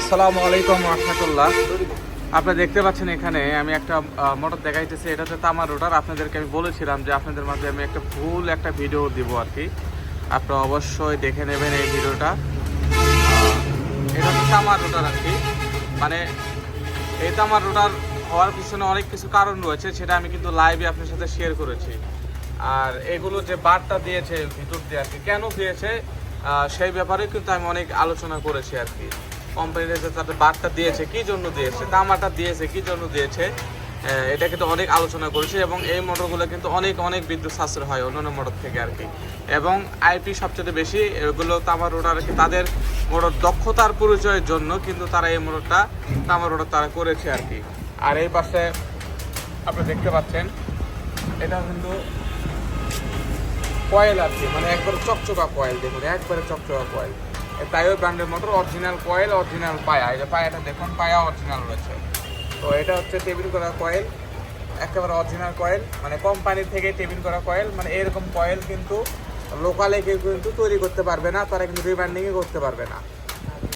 আসসালামু আলাইকুম রহমতুল্লাহ। আপনারা দেখতে পাচ্ছেন এখানে আমি একটা মোটর দেখাইতেছি। এটা হচ্ছে তামার রোটার। আপনাদেরকে আমি বলেছিলাম যে আপনাদের মাঝে আমি একটা ভিডিও দিব আর কি। আপনারা অবশ্যই দেখে নেবেন এই ভিডিওটা। এটা হচ্ছে তামার রোটার আর কি। মানে এই তামার রোটার হওয়ার পিছনে অনেক কিছু কারণ রয়েছে, সেটা আমি কিন্তু লাইভে আপনার সাথে শেয়ার করেছি। আর এগুলো যে বারটা দিয়েছে ভিতর দিয়ে আর কি, কেন দিয়েছে সেই ব্যাপারে কিন্তু আমি অনেক আলোচনা করেছি আর কি। কোম্পানিতে যে তাদের বারটা দিয়েছে কী জন্য দিয়েছে, তামাটা দিয়েছে কী জন্য দিয়েছে, এটা কিন্তু অনেক আলোচনা করেছি। এবং এই মোটরগুলো কিন্তু অনেক অনেক বিদ্যুৎ সাশ্রয় হয় অন্যান্য মোটর থেকে আর কি। এবং আইপি সবচেয়ে বেশি এগুলো তামার রোটার আর কি। তাদের মোটর দক্ষতার পরিচয়ের জন্য কিন্তু তারা এই মোটরটা তামার রোটার তারা করেছে আর কি। আর এই পাশে আপনি দেখতে পাচ্ছেন এটা কিন্তু কয়েল আর কি, মানে একবারে চকচকা কয়েল। দেখুন একবারে চকচকা কয়েল। তাইও ব্র্যান্ডের মোটর, অরিজিনাল কয়েল, অরিজিনাল পায়া। এই যে পায়াটা দেখুন, পায়া অরিজিনাল রয়েছে। তো এটা হচ্ছে টেবিল করা কয়েল, একেবারে অরিজিনাল কয়েল, মানে কোম্পানি থেকে টেবিল করা কয়েল। মানে এরকম কয়েল কিন্তু লোকালে কেউ কিন্তু তৈরি করতে পারবে না, তারা কিন্তু রিব্র্যান্ডিংই করতে পারবে না।